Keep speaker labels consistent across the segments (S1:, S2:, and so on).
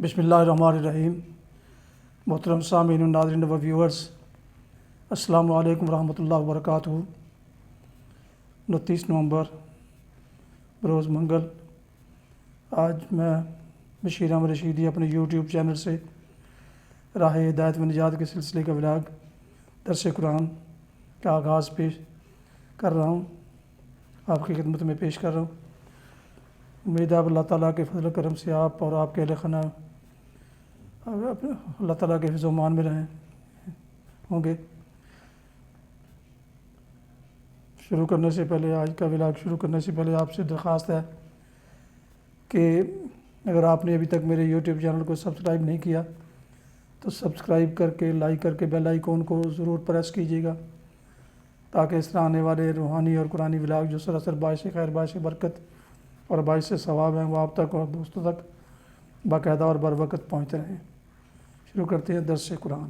S1: بسم اللہ الرحمن الرحیم۔ محترم سامعین و ناظرین و ویورز، السلام علیکم ورحمۃ اللہ وبرکاتہ۔ 29 نومبر بروز منگل۔ آج میں بشیر احمد رشیدی اپنے یوٹیوب چینل سے راہ ہدایت و نجات کے سلسلے کا ولاگ درس قرآن کا آغاز پیش کر رہا ہوں، آپ کی خدمت میں پیش کر رہا ہوں۔ امید ہے اللہ تعالیٰ کے فضل و کرم سے آپ اور آپ کے اہل خانہ اللہ تعالیٰ کے حفظ و امان میں رہیں ہوں گے۔ شروع کرنے سے پہلے، آج کا ولاگ شروع کرنے سے پہلے آپ سے درخواست ہے کہ اگر آپ نے ابھی تک میرے یوٹیوب چینل کو سبسکرائب نہیں کیا تو سبسکرائب کر کے، لائک کر کے بیل آئیکن کو ضرور پریس کیجیے گا، تاکہ اس طرح آنے والے روحانی اور قرآنی ولاگ جو سراسر باعث خیر، باعث برکت اور باعث ثواب ہیں، وہ آپ تک اور دوستوں تک باقاعدہ اور بر وقت پہنچتے رہیں۔ شروع کرتے ہیں درس قرآن۔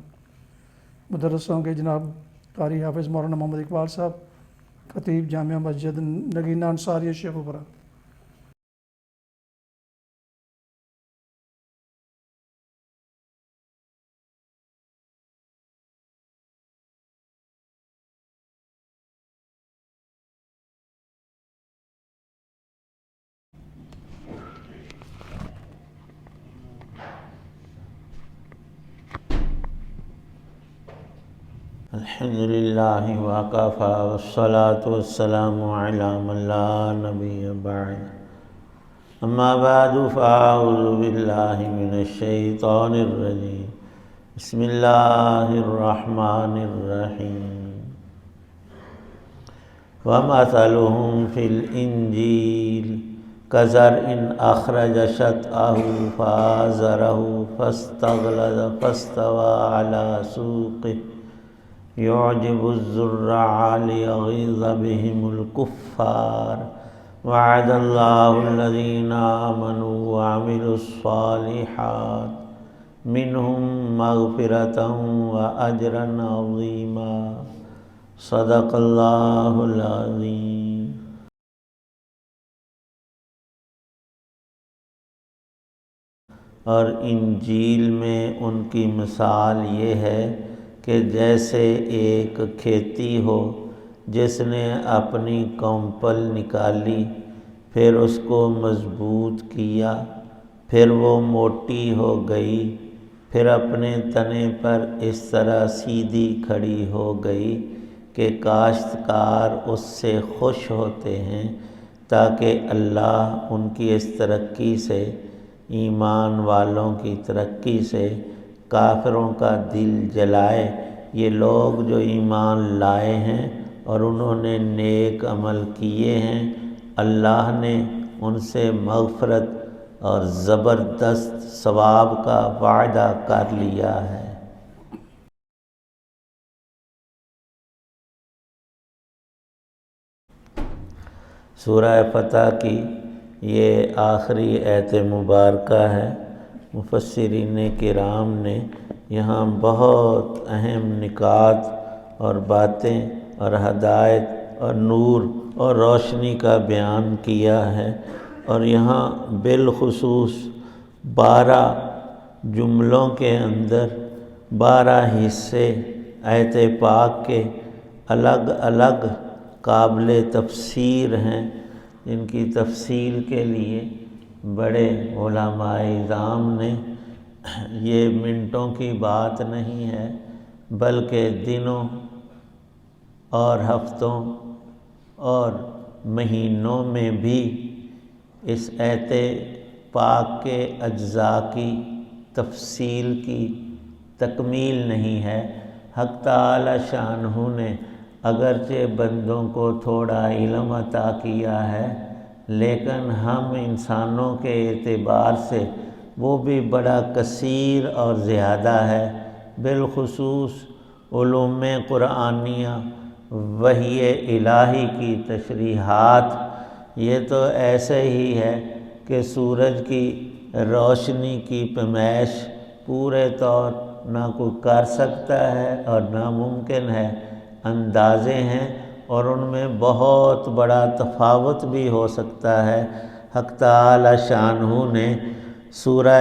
S1: مدرس ہوں گے جناب قاری حافظ مولانا محمد اقبال صاحب، خطیب جامعہ مسجد نگینہ انصاریہ شیخوپورہ۔
S2: الحمد للہ وکفیٰ والصلاة والسلام علی من لا نبی بعد، اما بعد فاعوذ باللہ من الشیطان الرجیم، بسم اللہ الرحمن الرحیم۔ ومثلهم فی الانجیل کزرع اخرج شطأہ فآزرہ فاستغلظ فاستوى علی سوقہ يعجب الزراع ليغيظ بهم الكفار، وعد الله الذين آمنوا وعملوا الصالحات منهم مغفرة وأجرا عظيما، صدق الله العظيم۔ اور انجیل میں ان کی مثال یہ ہے کہ جیسے ایک کھیتی ہو جس نے اپنی کمپل نکالی، پھر اس کو مضبوط کیا، پھر وہ موٹی ہو گئی، پھر اپنے تنے پر اس طرح سیدھی کھڑی ہو گئی کہ کاشتکار اس سے خوش ہوتے ہیں، تاکہ اللہ ان کی اس ترقی سے، ایمان والوں کی ترقی سے کافروں کا دل جلائے۔ یہ لوگ جو ایمان لائے ہیں اور انہوں نے نیک عمل کیے ہیں، اللہ نے ان سے مغفرت اور زبردست ثواب کا وعدہ کر لیا ہے۔ سورہ فتح کی یہ آخری آیت مبارکہ ہے۔ مفسرین کرام نے یہاں بہت اہم نکات اور باتیں اور ہدایت اور نور اور روشنی کا بیان کیا ہے، اور یہاں بالخصوص 12 جملوں کے اندر 12 حصے آیت پاک کے الگ الگ قابل تفسیر ہیں، جن کی تفصیل کے لیے بڑے علماء اعظام نے، یہ منٹوں کی بات نہیں ہے بلکہ دنوں اور ہفتوں اور مہینوں میں بھی اس آیت پاک کے اجزاء کی تفصیل کی تکمیل نہیں ہے۔ حق تعالی شانہ نے اگرچہ بندوں کو تھوڑا علم عطا کیا ہے، لیکن ہم انسانوں کے اعتبار سے وہ بھی بڑا کثیر اور زیادہ ہے۔ بالخصوص علوم قرآنیہ، وحی الہی کی تشریحات، یہ تو ایسے ہی ہے کہ سورج کی روشنی کی پیمائش پورے طور نہ کوئی کر سکتا ہے اور ناممکن ہے، اندازے ہیں اور ان میں بہت بڑا تفاوت بھی ہو سکتا ہے۔ حق تعالی شانہ نے سورہ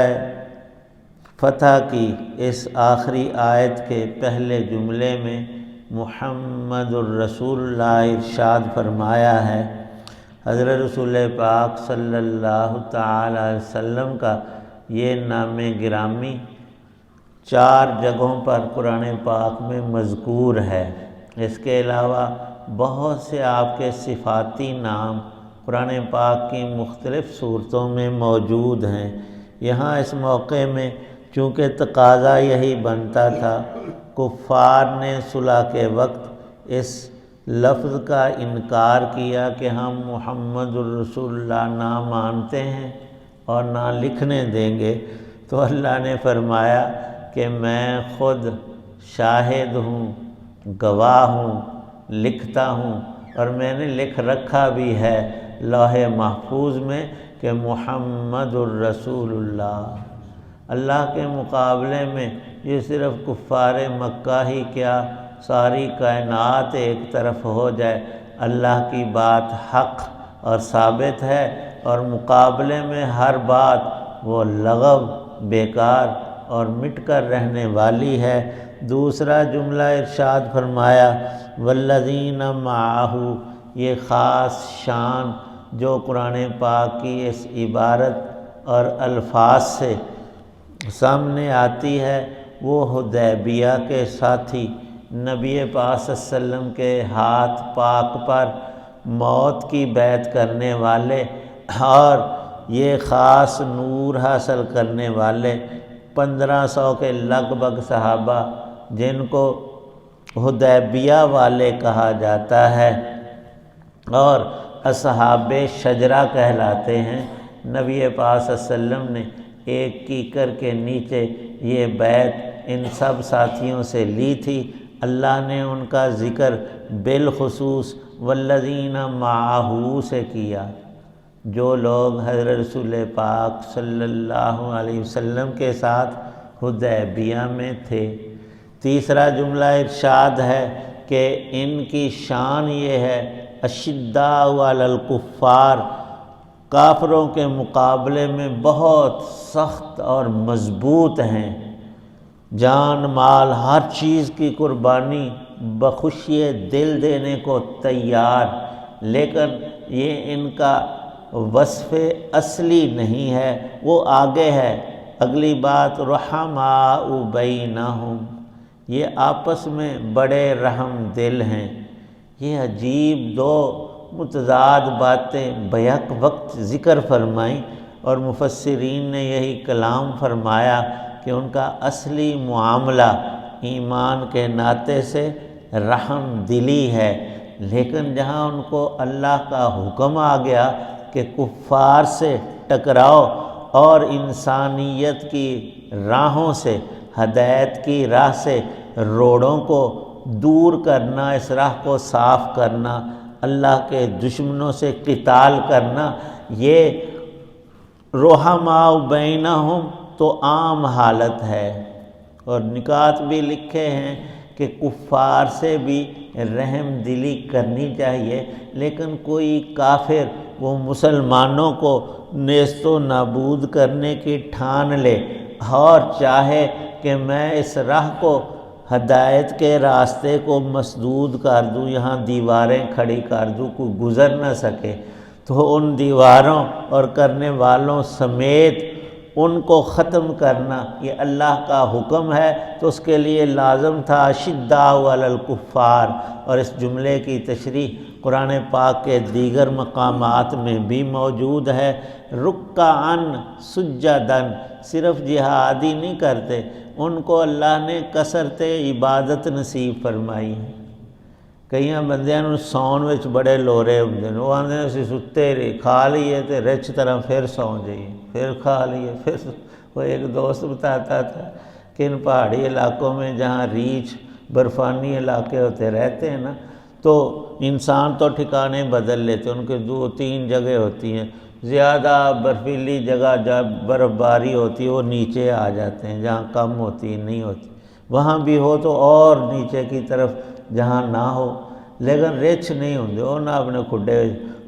S2: فتح کی اس آخری آیت کے پہلے جملے میں محمد الرسول اللہ ارشاد فرمایا ہے۔ حضرت رسول پاک صلی اللہ تعالی علیہ وسلم کا یہ نام گرامی 4 جگہوں پر قرآن پاک میں مذکور ہے۔ اس کے علاوہ بہت سے آپ کے صفاتی نام قرآن پاک کی مختلف صورتوں میں موجود ہیں۔ یہاں اس موقع میں چونکہ تقاضا یہی بنتا تھا، کفار نے صلح کے وقت اس لفظ کا انکار کیا کہ ہم محمد الرسول اللہ نہ مانتے ہیں اور نہ لکھنے دیں گے، تو اللہ نے فرمایا کہ میں خود شاہد ہوں، گواہ ہوں، لکھتا ہوں، اور میں نے لکھ رکھا بھی ہے لوح محفوظ میں کہ محمد الرسول اللہ۔ اللہ کے مقابلے میں یہ صرف کفار مکہ ہی کیا، ساری کائنات ایک طرف ہو جائے، اللہ کی بات حق اور ثابت ہے، اور مقابلے میں ہر بات وہ لغو، بیکار اور مٹ کر رہنے والی ہے۔ دوسرا جملہ ارشاد فرمایا والذین معہ، یہ خاص شان جو قرآن پاک کی اس عبارت اور الفاظ سے سامنے آتی ہے، وہ حدیبیہ کے ساتھی نبی پاک صلی اللہ علیہ وسلم کے ہاتھ پاک پر موت کی بیعت کرنے والے اور یہ خاص نور حاصل کرنے والے 1500 کے لگ بھگ صحابہ جن کو حدیبیہ والے کہا جاتا ہے اور اصحاب شجرہ کہلاتے ہیں، نبی پاک صلی اللہ علیہ وسلم نے ایک کیکر کے نیچے یہ بیعت ان سب ساتھیوں سے لی تھی۔ اللہ نے ان کا ذکر بالخصوص والذین معہ سے کیا، جو لوگ حضرت رسول پاک صلی اللہ علیہ وسلم کے ساتھ حدیبیہ میں تھے۔ تیسرا جملہ ارشاد ہے کہ ان کی شان یہ ہے اشداء علی الکفار، کافروں کے مقابلے میں بہت سخت اور مضبوط ہیں، جان مال ہر چیز کی قربانی بخوشی دل دینے کو تیار، لیکن یہ ان کا وصف اصلی نہیں ہے، وہ آگے ہے۔ اگلی بات رحماء بینہم، یہ آپس میں بڑے رحم دل ہیں۔ یہ عجیب 2 متضاد باتیں بیک وقت ذکر فرمائیں، اور مفسرین نے یہی کلام فرمایا کہ ان کا اصلی معاملہ ایمان کے ناطے سے رحم دلی ہے، لیکن جہاں ان کو اللہ کا حکم آ گیا کہ کفار سے ٹکراؤ اور انسانیت کی راہوں سے، ہدایت کی راہ سے روڑوں کو دور کرنا، اس راہ کو صاف کرنا، اللہ کے دشمنوں سے قتال کرنا، یہ رحماء بینہم تو عام حالت ہے۔ اور نکات بھی لکھے ہیں کہ کفار سے بھی رحم دلی کرنی چاہیے، لیکن کوئی کافر وہ مسلمانوں کو نیست و نابود کرنے کی ٹھان لے اور چاہے کہ میں اس راہ کو، ہدایت کے راستے کو مسدود کر دوں، یہاں دیواریں کھڑی کر دوں، کوئی گزر نہ سکے، تو ان دیواروں اور کرنے والوں سمیت ان کو ختم کرنا یہ اللہ کا حکم ہے، تو اس کے لیے لازم تھا اشداء علی الکفار۔ اور اس جملے کی تشریح قرآن پاک کے دیگر مقامات میں بھی موجود ہے۔ رکعاً سجداً، صرف جہاد ہی نہیں کرتے، ان کو اللہ نے کثرت عبادت نصیب فرمائی ہے۔ کئی بندیاں نوں سون وچ بڑے لورے ہوندے نے، وہ آندے نے اسی ستے رہے، کھا لیے تے رچ طرح پھر سو جائیے، پھر کھا لیے پھر وہ ایک دوست بتاتا تھا کہ ان پہاڑی علاقوں میں جہاں ریچھ برفانی علاقے ہوتے رہتے ہیں نا، تو انسان تو ٹھکانے بدل لیتے، ان کے 2-3 جگہ ہوتی ہیں، زیادہ برفیلی جگہ جب برف باری ہوتی ہے وہ نیچے آ جاتے ہیں، جہاں کم ہوتی نہیں ہوتی، وہاں بھی ہو تو اور نیچے کی طرف جہاں نہ ہو، لیکن رچ نہیں ہوندے، وہ نہ اپنے کھڈے،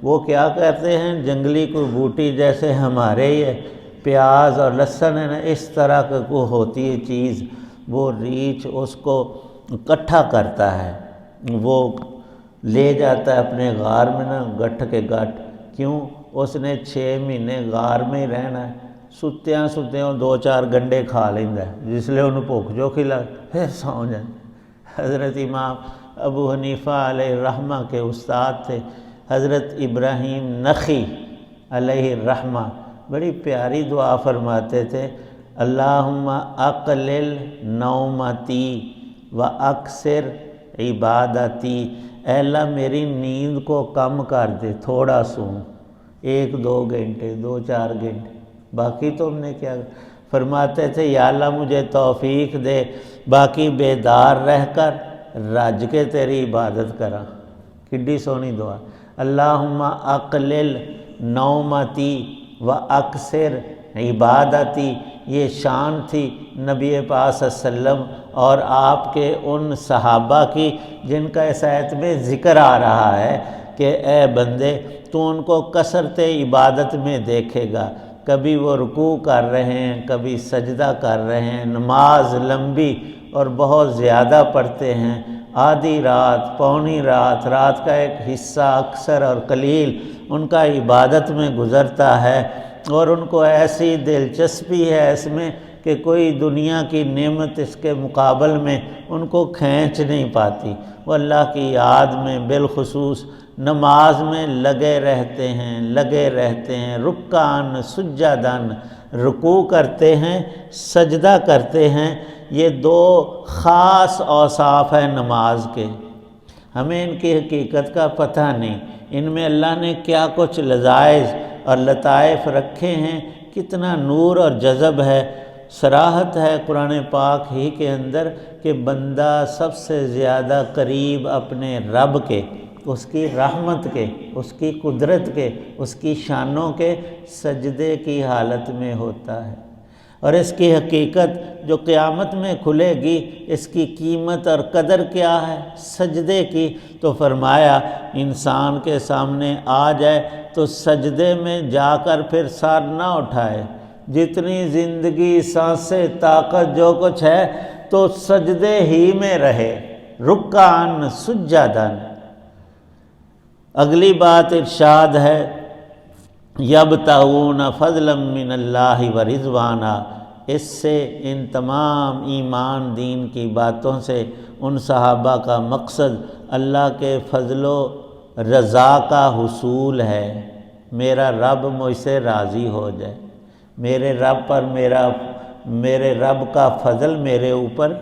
S2: وہ کیا کرتے ہیں جنگلی کوئی بوٹی جیسے ہمارے ہی ہے، پیاز اور لہسن ہے نا، اس طرح کا کو ہوتی ہے چیز، وہ ریچھ اس کو اکٹھا کرتا ہے، وہ لے جاتا ہے اپنے غار میں نا، گٹھ کے گٹھ۔ کیوں؟ اس نے 6 مہینے غار میں ہی رہنا ہے، ستیاں 2-4 گنڈے کھا لینا ہے، جس لئے انہوں بھوک جو کھلا پھر سو جائیں۔ حضرت امام ابو حنیفہ علیہ الرحمہ کے استاد تھے حضرت ابراہیم نخعی علیہ الرحمہ، بڑی پیاری دعا فرماتے تھے، اللہم اقلل نومتی و اکثر عبادتی، اے اللہ میری نیند کو کم کر دے، تھوڑا سوں، 1-2 گھنٹے 2-4 گھنٹے، باقی تم نے کیا؟ فرماتے تھے یا اللہ مجھے توفیق دے باقی بیدار رہ کر رج کے تیری عبادت کرا۔ کڈی سونی دعا، اللہم اقلل نومتی و اکثر عبادتی، یہ شان تھی نبی پاک صلی اللہ علیہ وسلم اور آپ کے ان صحابہ کی جن کا اس آیت میں ذکر آ رہا ہے کہ اے بندے تو ان کو کثرت عبادت میں دیکھے گا، کبھی وہ رکوع کر رہے ہیں، کبھی سجدہ کر رہے ہیں، نماز لمبی اور بہت زیادہ پڑھتے ہیں، آدھی رات، پونی رات، رات کا ایک حصہ اکثر اور قلیل ان کا عبادت میں گزرتا ہے، اور ان کو ایسی دلچسپی ہے اس میں کہ کوئی دنیا کی نعمت اس کے مقابل میں ان کو کھینچ نہیں پاتی۔ وہ اللہ کی یاد میں بالخصوص نماز میں لگے رہتے ہیں، رکعاً سجداً، رکوع کرتے ہیں، سجدہ کرتے ہیں۔ یہ 2 خاص اوصاف ہیں نماز کے، ہمیں ان کی حقیقت کا پتہ نہیں، ان میں اللہ نے کیا کچھ لذائذ اور لطائف رکھے ہیں، کتنا نور اور جذب ہے۔ صراحت ہے قرآن پاک ہی کے اندر کہ بندہ سب سے زیادہ قریب اپنے رب کے، اس کی رحمت کے، اس کی قدرت کے، اس کی شانوں کے سجدے کی حالت میں ہوتا ہے، اور اس کی حقیقت جو قیامت میں کھلے گی، اس کی قیمت اور قدر کیا ہے سجدے کی، تو فرمایا انسان کے سامنے آ جائے تو سجدے میں جا کر پھر سر نہ اٹھائے، جتنی زندگی، سانسیں، طاقت جو کچھ ہے تو سجدے ہی میں رہے، رکعاً سجداً۔ اگلی بات ارشاد ہے یبتغون فضلا من اللہ ورضوانا، اس سے ان تمام ایمان دین کی باتوں سے ان صحابہ کا مقصد اللہ کے فضل و رضا کا حصول ہے، میرا رب مجھ سے راضی ہو جائے، میرے رب پر میرے رب کا فضل میرے اوپر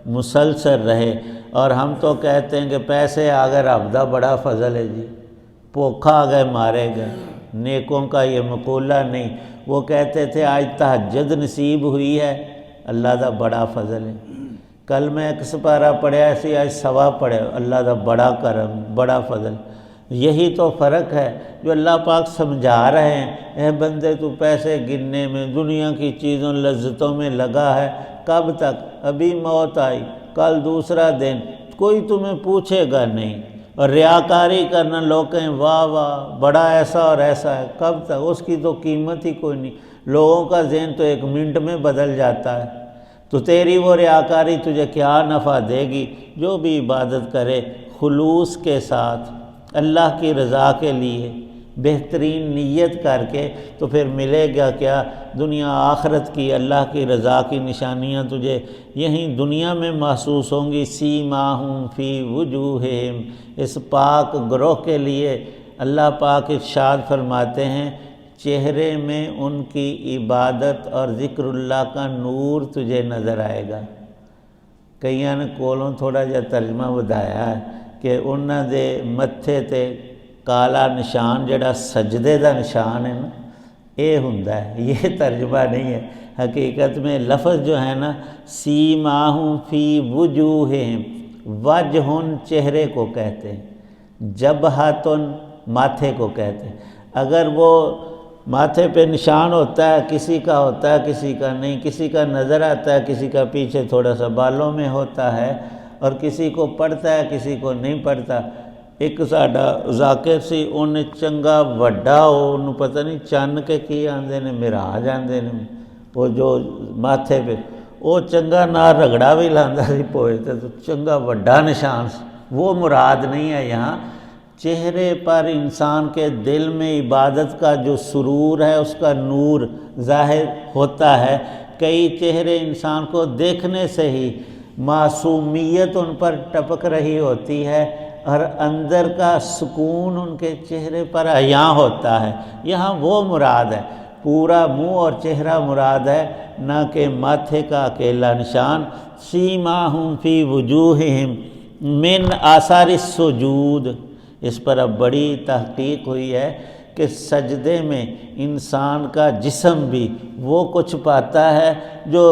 S2: مسلسل رہے۔ اور ہم تو کہتے ہیں کہ پیسے آ گئے رب دا بڑا فضل ہے جی، بھوکا آ گئے مارے گئے، نیکوں کا یہ مقولہ نہیں۔ وہ کہتے تھے آج تہجد نصیب ہوئی ہے، اللہ دا بڑا فضل ہے، کل میں 1 سپارہ پڑھیا سی، آج 1.25 پڑھے، اللہ دا بڑا کرم، بڑا فضل۔ یہی تو فرق ہے جو اللہ پاک سمجھا رہے ہیں، اے بندے تو پیسے گننے میں، دنیا کی چیزوں لذتوں میں لگا ہے، کب تک؟ ابھی موت آئی، کل دوسرا دن، کوئی تمہیں پوچھے گا نہیں، اور ریاکاری کرنا، لوگ کہیں واہ واہ بڑا ایسا اور ایسا ہے، کب تک؟ اس کی تو قیمت ہی کوئی نہیں، لوگوں کا ذہن تو 1 منٹ میں بدل جاتا ہے، تو تیری وہ ریاکاری تجھے کیا نفع دے گی؟ جو بھی عبادت کرے خلوص کے ساتھ، اللہ کی رضا کے لیے بہترین نیت کر کے، تو پھر ملے گا کیا؟ دنیا آخرت کی اللہ کی رضا کی نشانیاں تجھے یہیں دنیا میں محسوس ہوں گی۔ سیماہم فی وجوہہم، اس پاک گروہ کے لیے اللہ پاک ارشاد فرماتے ہیں چہرے میں ان کی عبادت اور ذکر اللہ کا نور تجھے نظر آئے گا۔ کئیاں نے کولوں تھوڑا جا ترجمہ بتایا ہے کہ انہاں دے متھے تے کالا نشان جڑا سجدے دا نشان ہے نا، یہ ہوندا ہے، یہ ترجمہ نہیں ہے۔ حقیقت میں لفظ جو ہے نا سیماہم فی وجوہہم، وجہن چہرے کو کہتے ہیں، جبہتن ماتھے کو کہتے ہیں۔ اگر وہ ماتھے پہ نشان ہوتا ہے، کسی کا ہوتا ہے کسی کا نہیں، کسی کا نظر آتا ہے کسی کا پیچھے تھوڑا سا بالوں میں ہوتا ہے، اور کسی کو پڑتا ہے کسی کو نہیں پڑتا۔ ਇੱਕ ਸਾਡਾ ਜ਼ਾਕਿਰ ਸੀ, ਉਹਨੇ ਚੰਗਾ ਵੱਡਾ, ਉਹਨੂੰ ਪਤਾ ਨਹੀਂ ਚੰਨ ਕੇ ਕੀ ਆਂਦੇ ਨੇ, ਮਿਰਾਜ ਆਂਦੇ ਨੇ, ਉਹ ਜੋ ਮਾਥੇ 'ਤੇ ਉਹ ਚੰਗਾ ਨਾਲ ਰਗੜਾ ਵੀ ਲਾਂਦਾ ਸੀ ਪੋਏ ਤੇ, ਚੰਗਾ ਵੱਡਾ ਨਿਸ਼ਾਨ ਸੀ। وہ مراد نہیں ہے یہاں، چہرے پر انسان کے دل میں عبادت کا جو سرور ہے اس کا نور ظاہر ہوتا ہے۔ کئی چہرے انسان کو دیکھنے سے ہی معصومیت ان پر ٹپک رہی ہوتی ہے اور اندر کا سکون ان کے چہرے پر عیاں ہوتا ہے، یہاں وہ مراد ہے، پورا منہ اور چہرہ مراد ہے، نہ کہ ماتھے کا اکیلا نشان۔ سیماہم فی وجوہہم من آثار السجود، اس پر اب بڑی تحقیق ہوئی ہے کہ سجدے میں انسان کا جسم بھی وہ کچھ پاتا ہے جو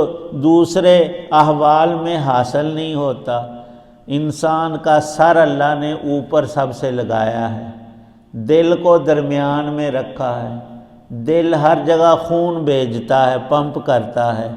S2: دوسرے احوال میں حاصل نہیں ہوتا۔ انسان کا سر اللہ نے اوپر سب سے لگایا ہے، دل کو درمیان میں رکھا ہے، دل ہر جگہ خون بھیجتا ہے، پمپ کرتا ہے،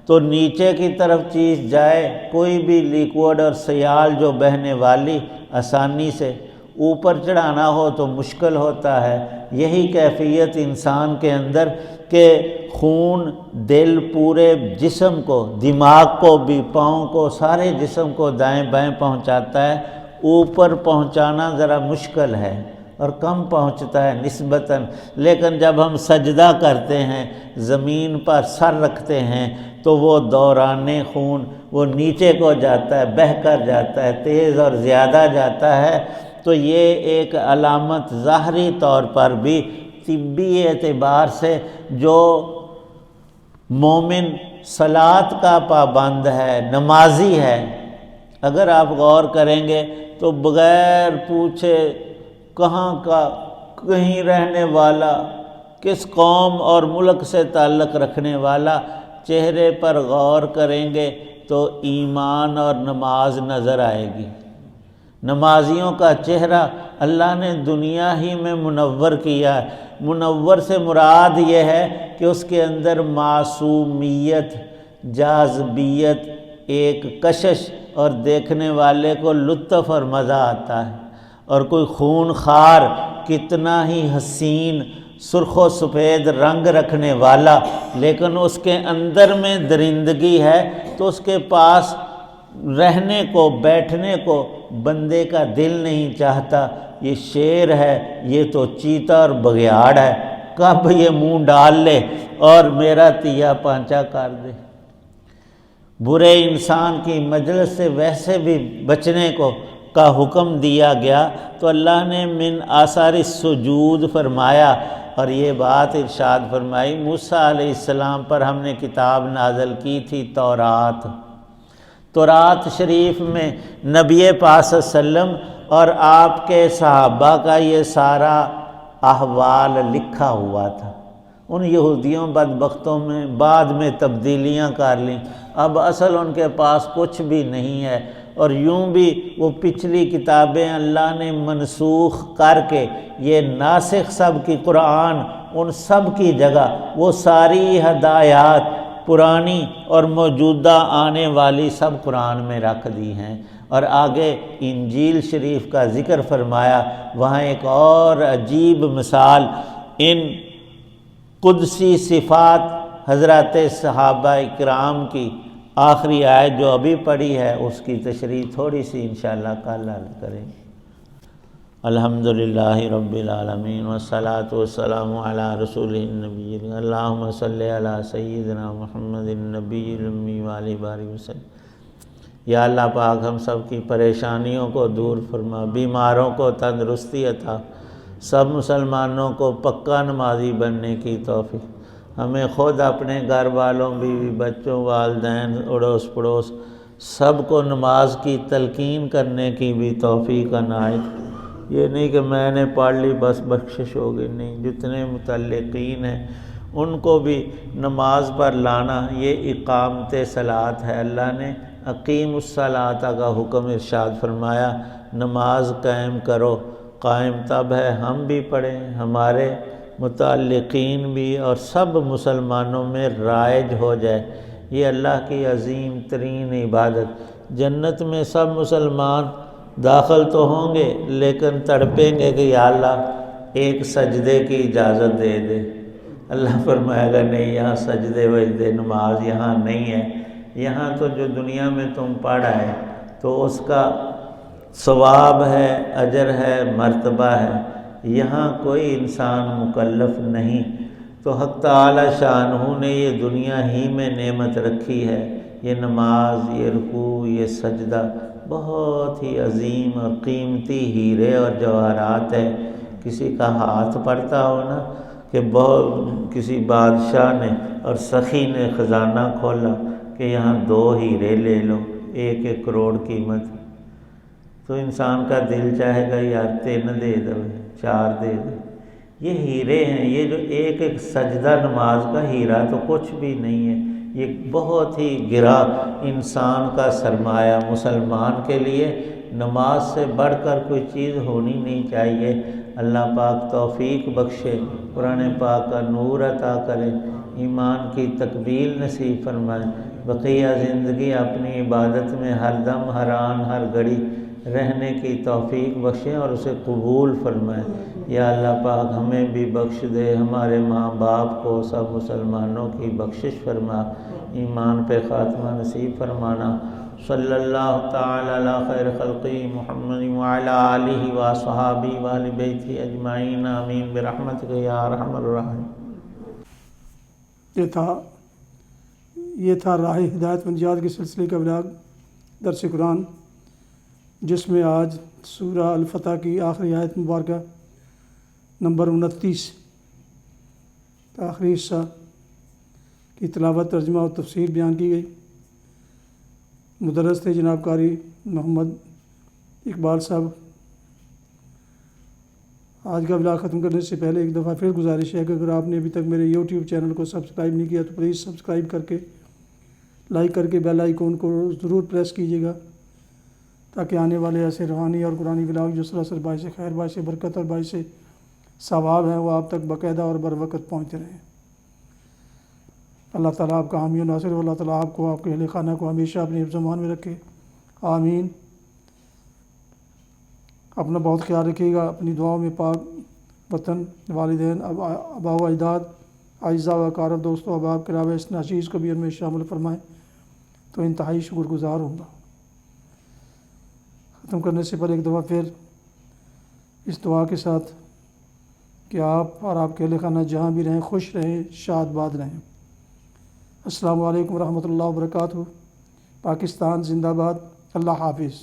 S2: تو نیچے کی طرف چیز جائے، کوئی بھی لیکوڈ اور سیال جو بہنے والی آسانی سے اوپر چڑھانا ہو تو مشکل ہوتا ہے۔ یہی کیفیت انسان کے اندر کہ خون دل پورے جسم کو، دماغ کو بھی، پاؤں کو، سارے جسم کو دائیں بائیں پہنچاتا ہے، اوپر پہنچانا ذرا مشکل ہے اور کم پہنچتا ہے نسبتاً، لیکن جب ہم سجدہ کرتے ہیں، زمین پر سر رکھتے ہیں، تو وہ دوران خون وہ نیچے کو جاتا ہے، بہہ کر جاتا ہے، تیز اور زیادہ جاتا ہے۔ تو یہ ایک علامت ظاہری طور پر بھی طبی اعتبار سے جو مومن صلاۃ کا پابند ہے، نمازی ہے، اگر آپ غور کریں گے تو بغیر پوچھے کہاں کا، کہیں رہنے والا، کس قوم اور ملک سے تعلق رکھنے والا، چہرے پر غور کریں گے تو ایمان اور نماز نظر آئے گی۔ نمازیوں کا چہرہ اللہ نے دنیا ہی میں منور کیا ہے۔ منور سے مراد یہ ہے کہ اس کے اندر معصومیت، جاذبیت، ایک کشش، اور دیکھنے والے کو لطف اور مزہ آتا ہے۔ اور کوئی خون خار، کتنا ہی حسین سرخ و سفید رنگ رکھنے والا، لیکن اس کے اندر میں درندگی ہے تو اس کے پاس رہنے کو، بیٹھنے کو بندے کا دل نہیں چاہتا۔ یہ شیر ہے، یہ تو چیتا اور بگیاڑ ہے، کب یہ منہ ڈال لے اور میرا تیا پانچا کر دے۔ برے انسان کی مجلس سے ویسے بھی بچنے کا حکم دیا گیا، تو اللہ نے من آثار السجود فرمایا، اور یہ بات ارشاد فرمائی، موسیٰ علیہ السلام پر ہم نے کتاب نازل کی تھی تورات شریف میں نبی پاک صلی اللہ علیہ وسلم اور آپ کے صحابہ کا یہ سارا احوال لکھا ہوا تھا۔ ان یہودیوں بدبختوں میں بعد میں تبدیلیاں کر لیں، اب اصل ان کے پاس کچھ بھی نہیں ہے، اور یوں بھی وہ پچھلی کتابیں اللہ نے منسوخ کر کے یہ ناسخ سب کی قرآن، ان سب کی جگہ وہ ساری ہدایات پرانی اور موجودہ آنے والی سب قرآن میں رکھ دی ہیں۔ اور آگے انجیل شریف کا ذکر فرمایا، وہاں ایک اور عجیب مثال، ان قدسی صفات حضرات صحابہ اکرام کی آخری آیت جو ابھی پڑھی ہے، اس کی تشریح تھوڑی سی انشاءاللہ کل کریں گے۔ الحمدللہ رب العالمین والصلاة والسلام علی رسول النبی، اللہم صلی علی سیدنا محمد النبی الامی وآلہ وآلہ وسلم۔ یا اللہ پاک ہم سب کی پریشانیوں کو دور فرما، بیماروں کو تندرستی عطا، سب مسلمانوں کو پکا نمازی بننے کی توفیق، ہمیں خود، اپنے گھر والوں، بیوی بچوں، والدین، اڑوس پڑوس سب کو نماز کی تلقین کرنے کی بھی توفیق عنایت۔ یہ نہیں کہ میں نے پڑھ لی بس بخشش ہوگی، نہیں، جتنے متعلقین ہیں ان کو بھی نماز پر لانا، یہ اقامت صلاۃ ہے۔ اللہ نے اقیم الصلاۃ کا حکم ارشاد فرمایا، نماز قائم کرو۔ قائم تب ہے ہم بھی پڑھیں، ہمارے متعلقین بھی، اور سب مسلمانوں میں رائج ہو جائے۔ یہ اللہ کی عظیم ترین عبادت، جنت میں سب مسلمان داخل تو ہوں گے لیکن تڑپیں گے کہ یا اللہ ایک سجدے کی اجازت دے دے۔ اللہ فرمائے گا نہیں، یہاں سجدے وجدے نماز یہاں نہیں ہے، یہاں تو جو دنیا میں تم پڑھا ہے تو اس کا ثواب ہے، اجر ہے، مرتبہ ہے، یہاں کوئی انسان مکلف نہیں۔ تو حق تعالی شانہ نے یہ دنیا ہی میں نعمت رکھی ہے، یہ نماز، یہ رکوع، یہ سجدہ بہت ہی عظیم اور قیمتی ہیرے اور جواہرات ہے۔ کسی کا ہاتھ پڑتا ہو نا کہ بہت کسی بادشاہ نے اور سخی نے خزانہ کھولا کہ یہاں 2 ہیرے لے لو، 1 کروڑ قیمت، تو انسان کا دل چاہے گا یار 3 دے دو، 4 دے دو۔ یہ ہیرے ہیں، یہ جو ایک سجدہ نماز کا ہیرا تو کچھ بھی نہیں ہے، یہ بہت ہی گرا انسان کا سرمایہ۔ مسلمان کے لیے نماز سے بڑھ کر کوئی چیز ہونی نہیں چاہیے۔ اللہ پاک توفیق بخشے، قرآن پاک کا نور عطا کرے، ایمان کی تکمیل نصیب فرمائے، بقیہ زندگی اپنی عبادت میں ہر دم ہر آن ہر گھڑی رہنے کی توفیق بخشے اور اسے قبول فرمائے۔ یا اللہ پاک ہمیں بھی بخش دے، ہمارے ماں باپ کو، سب مسلمانوں کی بخشش فرما، ایمان پہ خاتمہ نصیب فرمانا۔ صلی اللہ تعالی علی خیر خلقی محمد وعلی آلہ وصحابہ وآل بیتہ اجمعین، آمین برحمتک یا ارحم الراحمین۔
S1: یہ تھا راہ ہدایت و نجات کے سلسلے کا ولاگ درس قرآن، جس میں آج سورہ الفتح کی آخری آیت مبارکہ نمبر 29 کا آخری حصہ کی تلاوت، ترجمہ اور تفسیر بیان کی گئی۔ مدرس تھے جناب قاری محمد اقبال صاحب۔ آج کا ولاگ ختم کرنے سے پہلے ایک دفعہ پھر گزارش ہے کہ اگر آپ نے ابھی تک میرے یوٹیوب چینل کو سبسکرائب نہیں کیا تو پلیز سبسکرائب کر کے لائک کر کے بیل آئیکن کو ضرور پریس کیجیے گا، تاکہ آنے والے ایسے روحانی اور قرآنی ولاگ جو سراسر باعث خیر، باعث برکت اور باعث ثواب ہیں وہ آپ تک باقاعدہ اور بر وقت پہنچتے رہیں۔ اللہ تعالیٰ آپ کا حامی و ناصر، اللہ تعالیٰ آپ کو، آپ کے اہل خانہ کو ہمیشہ اپنے حفظ و امان میں رکھے، آمین۔ اپنا بہت خیال رکھیے گا، اپنی دعاؤں میں پاک وطن، والدین، آباء و اجداد، اعزاء و اقارب، دوست و احباب کے علاوہ اس ناچیز کو بھی ان میں شامل فرمائیں تو انتہائی شکر گزار ہوں گا۔ ختم کرنے سے پہلے ایک دفعہ پھر اس دعا کے ساتھ کہ آپ اور آپ کے اہل خانہ جہاں بھی رہیں خوش رہیں، شاد باد رہیں۔ السلام علیکم ورحمۃ اللہ وبرکاتہ۔ پاکستان زندہ باد۔ اللہ حافظ۔